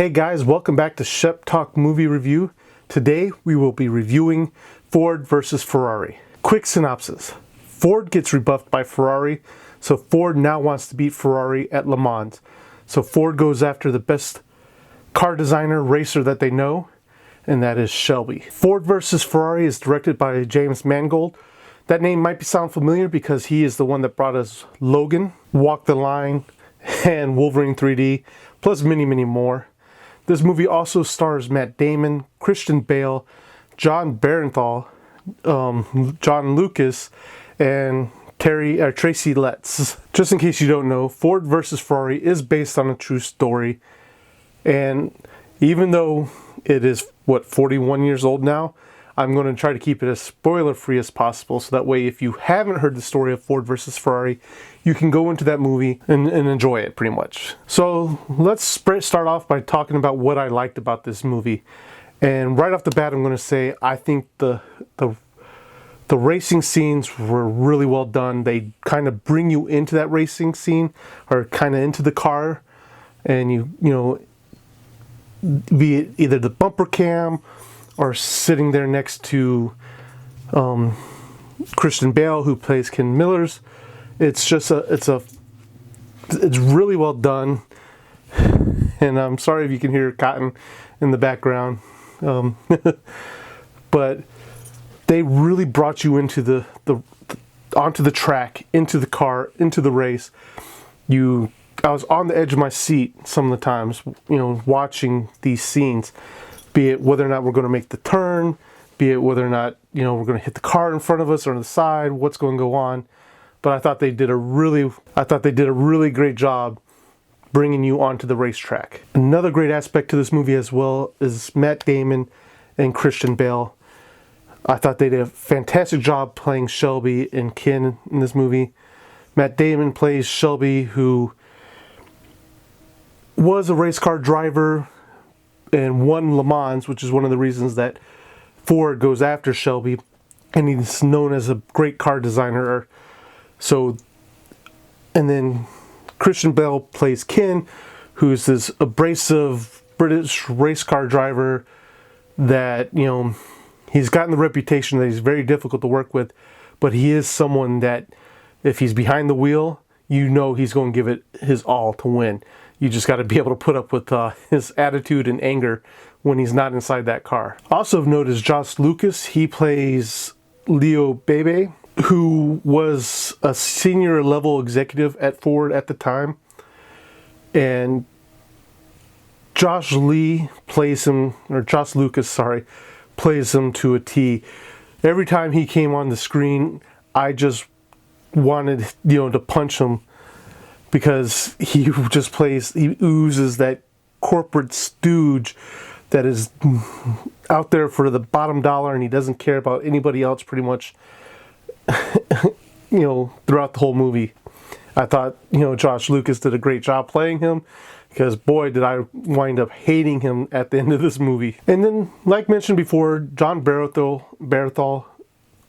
Hey guys, welcome back to Shep Talk Movie Review. Today we will be reviewing Ford versus Ferrari. Quick synopsis. Ford gets rebuffed by Ferrari, so Ford now wants to beat Ferrari at Le Mans. So Ford goes after the best car designer racer that they know, and that is Shelby. Ford versus Ferrari is directed by James Mangold. That name might sound familiar because he is the one that brought us Logan, Walk the Line, and Wolverine 3D, plus many more. This movie also stars Matt Damon, Christian Bale, John Barenthal, John Lucas, and Tracy Letts. Just in case you don't know, Ford versus Ferrari is based on a true story, and even though it is 41 years old now, I'm going to try to keep it as spoiler free as possible, so that way if you haven't heard the story of Ford versus Ferrari, you can go into that movie and enjoy it pretty much. So let's start off by talking about what I liked about this movie. And right off the bat, I'm going to say I think the racing scenes were really well done. They kind of bring you into that racing scene, or kind of into the car, and you know, be it either the bumper cam or sitting there next to Christian Bale, who plays Ken Millers. It's just it's really well done, and I'm sorry if you can hear Cotton in the background, but they really brought you into onto the track, into the car, into the race. I was on the edge of my seat some of the times, you know, watching these scenes, be it whether or not we're going to make the turn, be it whether or not, you know, we're going to hit the car in front of us or on the side, what's going to go on. But I thought they did a really great job bringing you onto the racetrack. Another great aspect to this movie as well is Matt Damon and Christian Bale. I thought they did a fantastic job playing Shelby and Ken in this movie. Matt Damon plays Shelby, who was a race car driver and won Le Mans, which is one of the reasons that Ford goes after Shelby, and he's known as a great car designer. So, and then Christian Bale plays Ken, who's this abrasive British race car driver that, you know, he's gotten the reputation that he's very difficult to work with, but he is someone that if he's behind the wheel, you know he's going to give it his all to win. You just got to be able to put up with his attitude and anger when he's not inside that car. Also of note is Josh Lucas. He plays Leo Bebe, who was a senior level executive at Ford at the time. And Josh Lucas, plays him to a T. Every time he came on the screen, I just wanted, you know, to punch him, because he oozes that corporate stooge that is out there for the bottom dollar, and he doesn't care about anybody else pretty much, you know, throughout the whole movie. I thought, you know, Josh Lucas did a great job playing him, because boy did I wind up hating him at the end of this movie. And then, like mentioned before, John Barenthal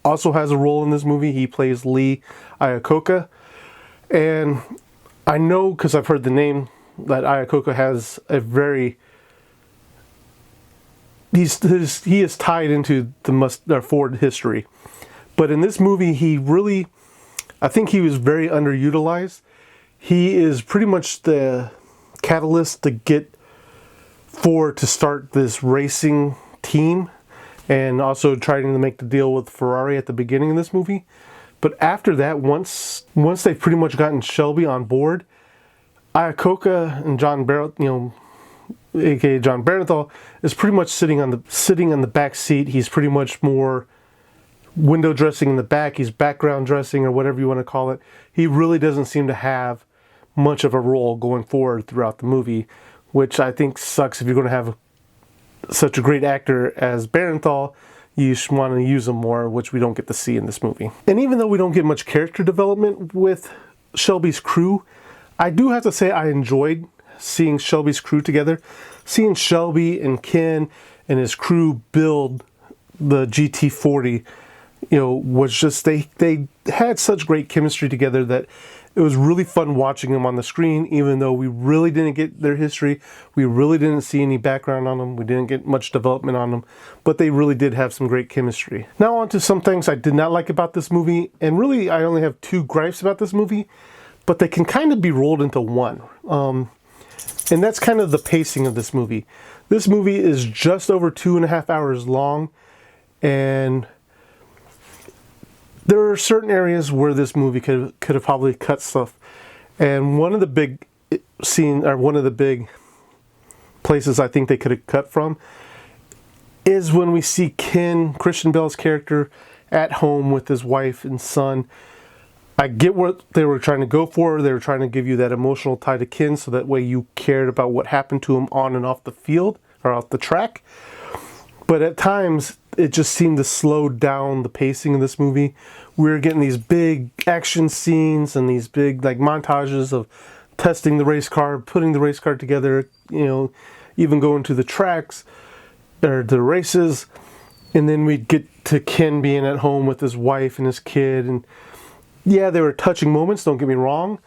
also has a role in this movie. He plays Lee Iacocca, and I know, because I've heard the name, that Iacocca has a very... he is tied into the Ford history. But in this movie, I think he was very underutilized. He is pretty much the catalyst to get Ford to start this racing team, and also trying to make the deal with Ferrari at the beginning of this movie. But after that, once they've pretty much gotten Shelby on board, Iacocca and John Barenthal, you know, aka John Barenthal, is pretty much sitting on the back seat. He's pretty much more window dressing in the back. He's background dressing, or whatever you want to call it. He really doesn't seem to have much of a role going forward throughout the movie, which I think sucks. If you're going to have such a great actor as Barenthal, you want to use him more, which we don't get to see in this movie. And even though we don't get much character development with Shelby's crew, I do have to say I enjoyed seeing Shelby's crew together. Seeing Shelby and Ken and his crew build the GT40, you know, was just, they had such great chemistry together that It was really fun watching them on the screen, even though we really didn't get their history. We really didn't see any background on them. We didn't get much development on them, but they really did have some great chemistry. Now on to some things I did not like about this movie, and really I only have two gripes about this movie, but they can kind of be rolled into one. And that's kind of the pacing of this movie. This movie is just over 2.5 hours long, and there are certain areas where this movie could have probably cut stuff. And one of the big one of the big places I think they could have cut from is when we see Ken, Christian Bale's character, at home with his wife and son. I get what they were trying to go for. They were trying to give you that emotional tie to Ken, so that way you cared about what happened to him on and off the field or off the track. But at times, it just seemed to slow down the pacing of this movie. We were getting these big action scenes and these big like montages of testing the race car, putting the race car together, you know, even going to the tracks or the races. And then we'd get to Ken being at home with his wife and his kid, and yeah, there were touching moments, don't get me wrong,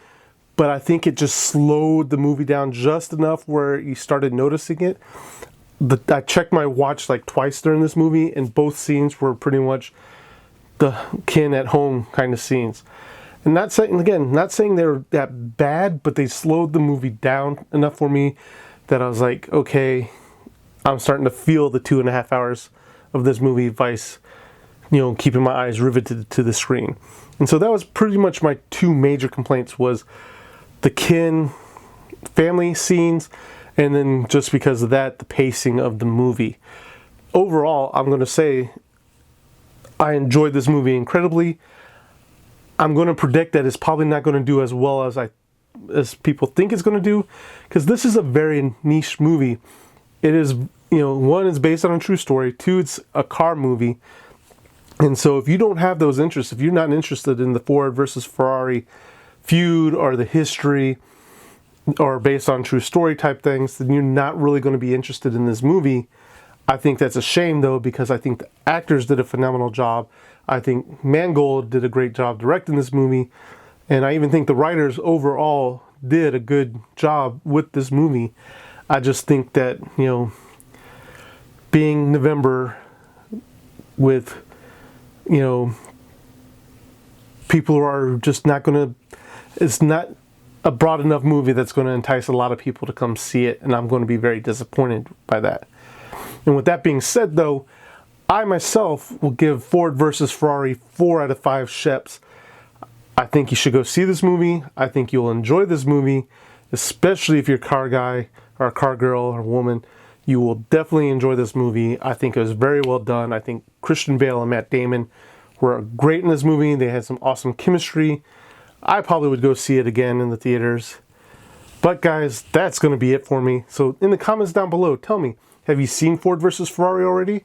but I think it just slowed the movie down just enough where you started noticing it. I checked my watch like twice during this movie, and both scenes were pretty much the Ken at home kind of scenes. And not saying they were that bad, but they slowed the movie down enough for me that I was like, okay, I'm starting to feel the 2.5 hours of this movie Vice, you know, keeping my eyes riveted to the screen. And so that was pretty much my two major complaints, was the Ken family scenes, and then just because of that, the pacing of the movie. Overall, I'm going to say I enjoyed this movie incredibly. I'm going to predict that it's probably not going to do as well as people think it's going to do, because this is a very niche movie. It is, you know, one, it's based on a true story. Two, it's a car movie. And so if you don't have those interests, if you're not interested in the Ford versus Ferrari feud or the history or based on true story type things, then you're not really going to be interested in this movie. I think that's a shame, though, because I think the actors did a phenomenal job. I think Mangold did a great job directing this movie. And I even think the writers overall did a good job with this movie. I just think that, you know, being November with, you know, people are just not going to, it's not a broad enough movie that's going to entice a lot of people to come see it, and I'm going to be very disappointed by that. And with that being said, though, I myself will give Ford versus Ferrari 4 out of 5 Sheps. I think you should go see this movie. I think you'll enjoy this movie, especially if you're a car guy or a car girl or woman. You will definitely enjoy this movie. I think it was very well done. I think Christian Bale and Matt Damon were great in this movie. They had some awesome chemistry. I probably would go see it again in the theaters. But guys, that's going to be it for me. So in the comments down below, tell me, have you seen Ford versus Ferrari already?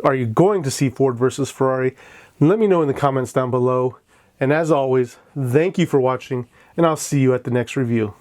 Are you going to see Ford versus Ferrari? Let me know in the comments down below. And as always, thank you for watching, and I'll see you at the next review.